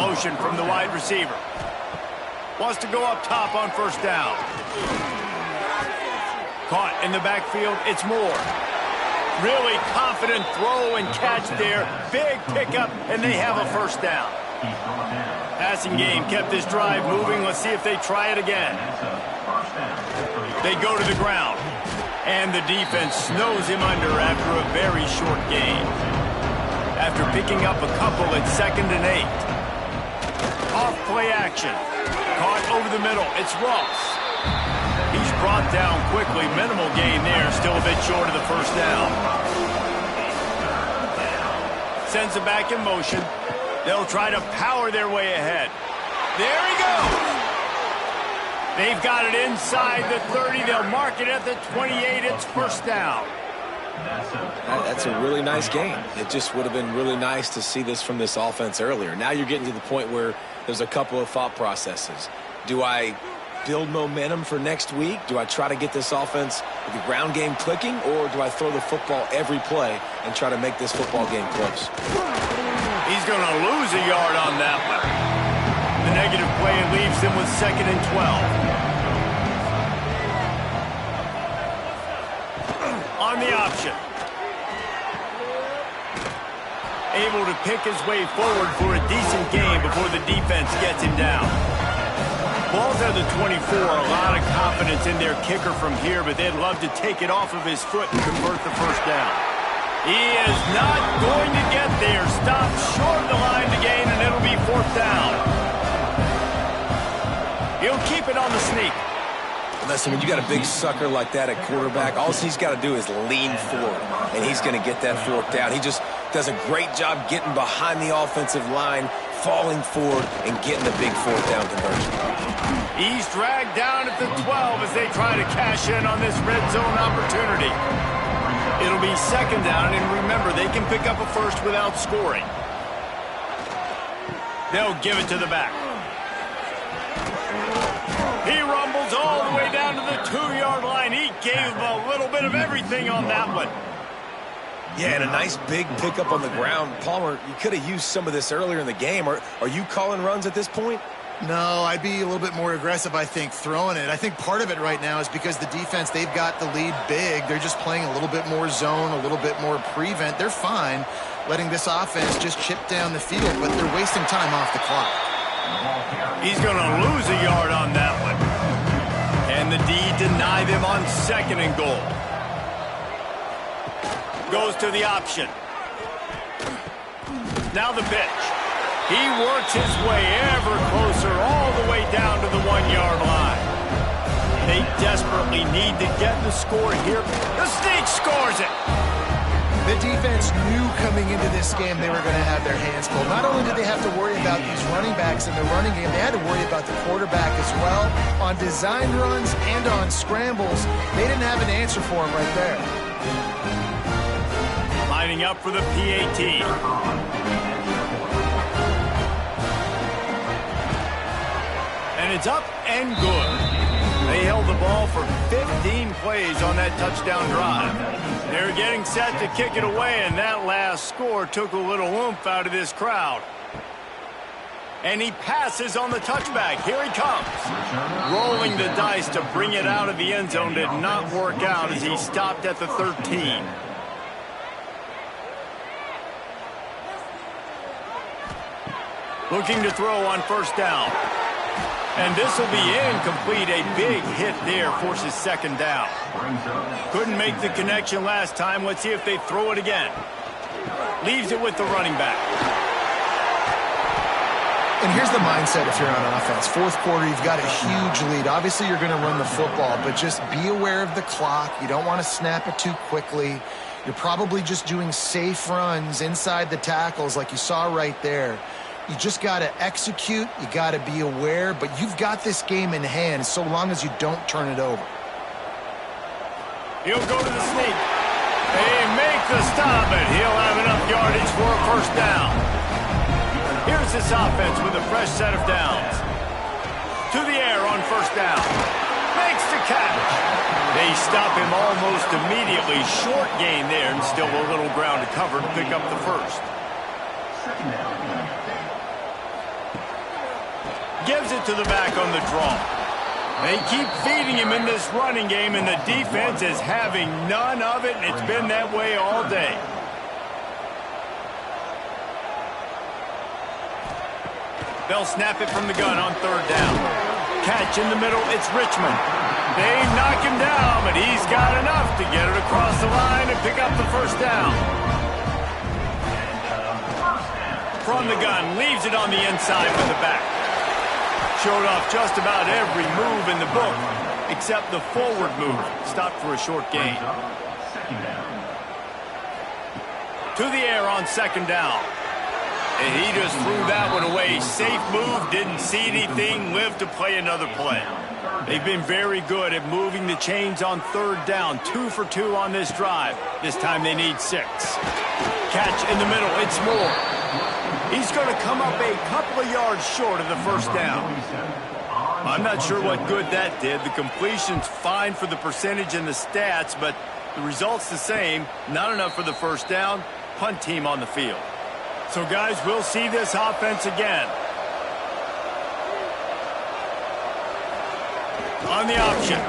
Motion from the wide receiver. Wants to go up top on first down. Caught in the backfield, it's Moore. Really confident throw and catch there. Big pickup, and they have a first down. Passing game kept this drive moving. Let's see if they try it again. They go to the ground. And the defense snows him under after a very short gain. After picking up a couple at 2nd and 8. Off play action. Caught over the middle. It's Ross. He's brought down quickly. Minimal gain there. Still a bit short of the first down. Sends it back in motion. They'll try to power their way ahead. There he goes. They've got it inside the 30. They'll mark it at the 28. It's first down. That's a really nice game. It just would have been really nice to see this from this offense earlier. Now you're getting to the point where there's a couple of thought processes. Do I build momentum for next week? Do I try to get this offense with the ground game clicking, or do I throw the football every play and try to make this football game close? He's going to lose a yard on that one. The negative play leaves him with 2nd and 12. On the option. A able to pick his way forward for a decent game before the defense gets him down. Ball's at the 24, a lot of confidence in their kicker from here, but they'd love to take it off of his foot and convert the first down. He is not going to get there. Stopped short of the line to gain, and it'll be fourth down. He'll keep it on the sneak. Listen, when you got a big sucker like that at quarterback, all he's got to do is lean forward, and he's going to get that fourth down. He just does a great job getting behind the offensive line, falling forward, and getting the big fourth down conversion. He's dragged down at the 12 as they try to cash in on this red zone opportunity. It'll be second down, and remember, they can pick up a first without scoring. They'll give it to the back. He rumbles all the way down to the 2-yard line. He gave a little bit of everything on that one. Yeah, and a nice big pickup on the ground. Palmer, you could have used some of this earlier in the game. Are you calling runs at this point? No, I'd be a little bit more aggressive, I think, throwing it. I think part of it right now is because the defense, they've got the lead big. They're just playing a little bit more zone, a little bit more prevent. They're fine letting this offense just chip down the field, but they're wasting time off the clock. He's going to lose a yard on that one. And the D deny them on second and goal. Goes to the option. Now the pitch. He works his way ever closer all the way down to the 1-yard line. They desperately need to get the score here. The sneak scores it. The defense knew coming into this game they were going to have their hands full. Not only did they have to worry about these running backs in the running game, they had to worry about the quarterback as well. On design runs and on scrambles, they didn't have an answer for him right there. Lining up for the PAT. And it's up and good. They held the ball for 15 plays on that touchdown drive. They're getting set to kick it away, and that last score took a little oomph out of this crowd. And he passes on the touchback. Here he comes. Rolling the dice to bring it out of the end zone did not work out as he stopped at the 13. Looking to throw on first down. And this will be incomplete. A big hit there forces second down. Couldn't make the connection last time. Let's see if they throw it again. Leaves it with the running back. And here's the mindset if you're on offense. Fourth quarter, you've got a huge lead. Obviously, you're going to run the football, but just be aware of the clock. You don't want to snap it too quickly. You're probably just doing safe runs inside the tackles like you saw right there. You just got to execute. You got to be aware, but you've got this game in hand so long as you don't turn it over. He'll go to the sneak. They make the stop, and he'll have enough yardage for a first down. Here's this offense with a fresh set of downs. To the air on first down. Makes the catch. They stop him almost immediately. Short gain there, and still a little ground to cover to pick up the first. Gives it to the back on the draw. They keep feeding him in this running game, and the defense is having none of it, and it's been that way all day. They'll snap it from the gun on third down. Catch in the middle, it's Richmond. They knock him down, but he's got enough to get it across the line and pick up the first down. From the gun, leaves it on the inside with the back. Showed off just about every move in the book, except the forward move. Stopped for a short gain. To the air on second down. And he just threw that one away. Safe move, didn't see anything, lived to play another play. They've been very good at moving the chains on third down. 2 for 2 on this drive. This time they need 6. Catch in the middle, it's Moore. He's going to come up a couple of yards short of the first down. I'm not sure what good that did. The completion's fine for the percentage and the stats, but the result's the same. Not enough for the first down. Punt team on the field. So, guys, we'll see this offense again. On the option.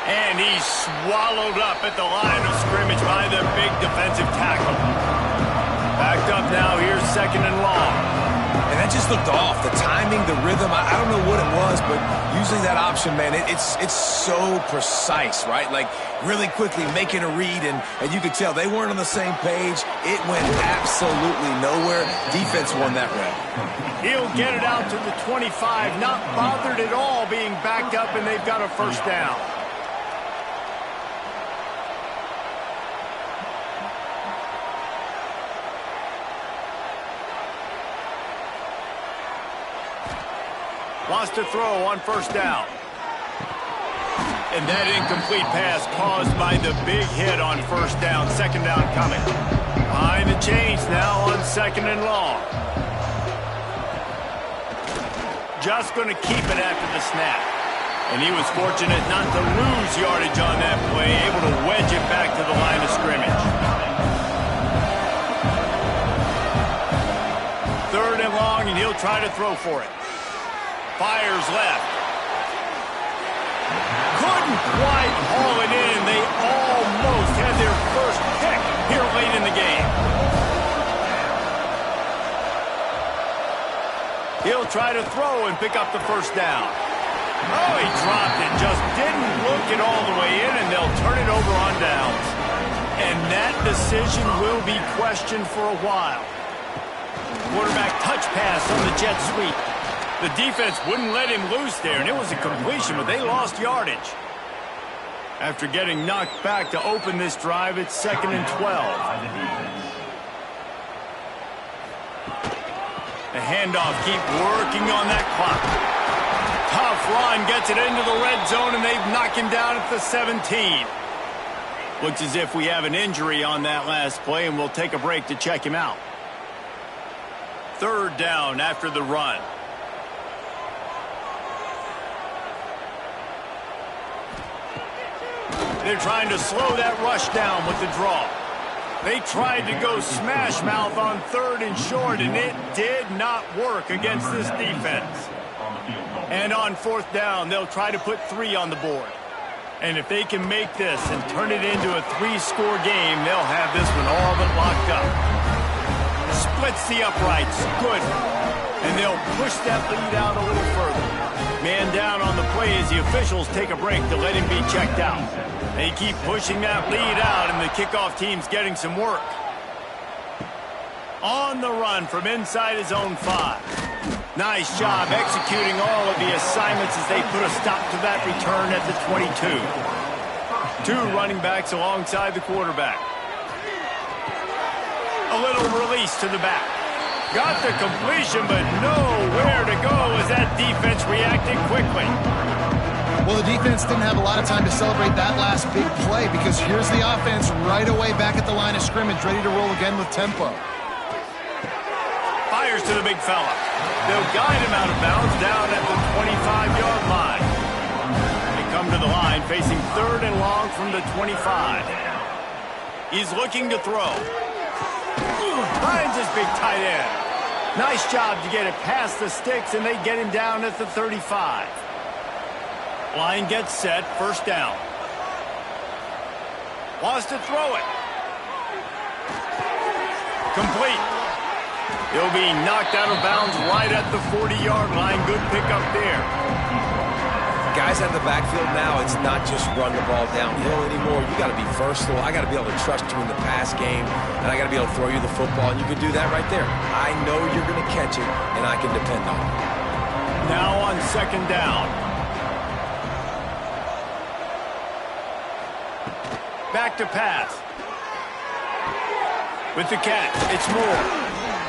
And he's swallowed up at the line of scrimmage by the big defensive tackle. Backed up now. Here's second and long. And that just looked off. The timing, the rhythm, I don't know what it was, but usually that option, man, it's so precise, right? Like, really quickly making a read, and you could tell they weren't on the same page. It went absolutely nowhere. Defense won that rep. He'll get it out to the 25, not bothered at all being backed up, and they've got a first down. Wants to throw on first down. And that incomplete pass caused by the big hit on first down. Second down coming. Behind the chains now on second and long. Just going to keep it after the snap. And he was fortunate not to lose yardage on that play, able to wedge it back to the line of scrimmage. Third and long, and he'll try to throw for it. Fires left. Couldn't quite haul it in. They almost had their first pick here late in the game. He'll try to throw and pick up the first down. Oh, he dropped it. Just didn't look it all the way in, and they'll turn it over on downs. And that decision will be questioned for a while. Quarterback touch pass on the jet sweep. The defense wouldn't let him loose there, and it was a completion, but they lost yardage. After getting knocked back to open this drive, it's second and 12. The handoff, keep working on that clock. Tough run, gets it into the red zone, and they've knocked him down at the 17. Looks as if we have an injury on that last play, and we'll take a break to check him out. Third down after the run. They're trying to slow that rush down with the draw. They tried to go smash mouth on third and short, and it did not work against this defense. And on fourth down, they'll try to put 3 on the board. And if they can make this and turn it into a 3-score game, they'll have this one all but locked up. Splits the uprights. Good. And they'll push that lead out a little further. Man down on the play as the officials take a break to let him be checked out. They keep pushing that lead out, and the kickoff team's getting some work. On the run from inside his own 5. Nice job executing all of the assignments as they put a stop to that return at the 22. 2 running backs alongside the quarterback. A little release to the back. Got the completion, but nowhere to go as that defense reacted quickly. Well, the defense didn't have a lot of time to celebrate that last big play because here's the offense right away back at the line of scrimmage, ready to roll again with tempo. Fires to the big fella. They'll guide him out of bounds down at the 25-yard line. They come to the line facing third and long from the 25. He's looking to throw. Finds his big tight end. Nice job to get it past the sticks, and they get him down at the 35. Line gets set, first down. Wants to throw it. Complete. He'll be knocked out of bounds right at the 40-yard line. Good pickup there. Guys out of the backfield now, it's not just run the ball downhill anymore. You got to be versatile. I got to be able to trust you in the pass game, and I got to be able to throw you the football, and you can do that right there. I know you're going to catch it, and I can depend on it. Now on second down. Back to pass. With the catch, it's Moore.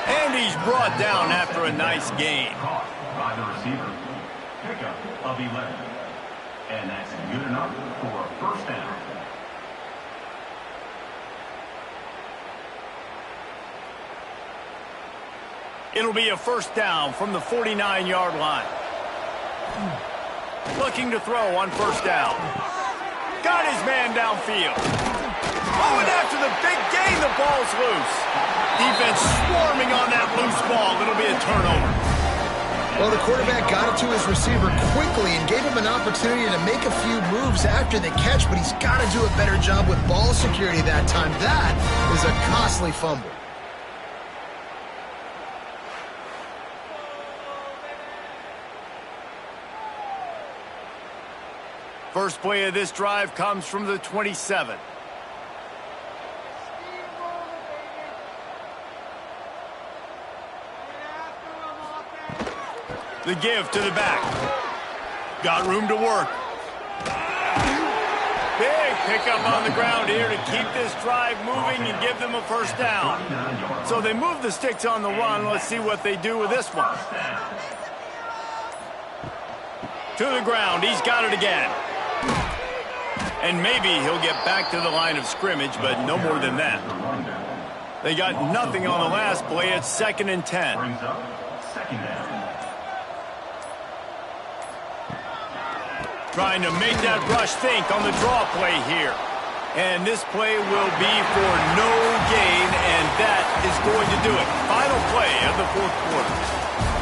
And he's brought down after a nice gain. Caught by the receiver. Pickup of 11. And that's good enough for a first down. It'll be a first down from the 49-yard line. Looking to throw on first down. Got his man downfield. Oh, and after the big gain, the ball's loose. Defense swarming on that loose ball. It'll be a turnover. Well, the quarterback got it to his receiver quickly and gave him an opportunity to make a few moves after the catch, but he's got to do a better job with ball security that time. That is a costly fumble. First play of this drive comes from the 27. The give to the back. Got room to work. Big pickup on the ground here to keep this drive moving and give them a first down. So they move the sticks on the run. Let's see what they do with this one. To the ground. He's got it again. And maybe he'll get back to the line of scrimmage, but no more than that. They got nothing on the last play. It's 2nd and 10. Trying to make that rush think on the draw play here. And this play will be for no gain, and that is going to do it. Final play of the 4th quarter.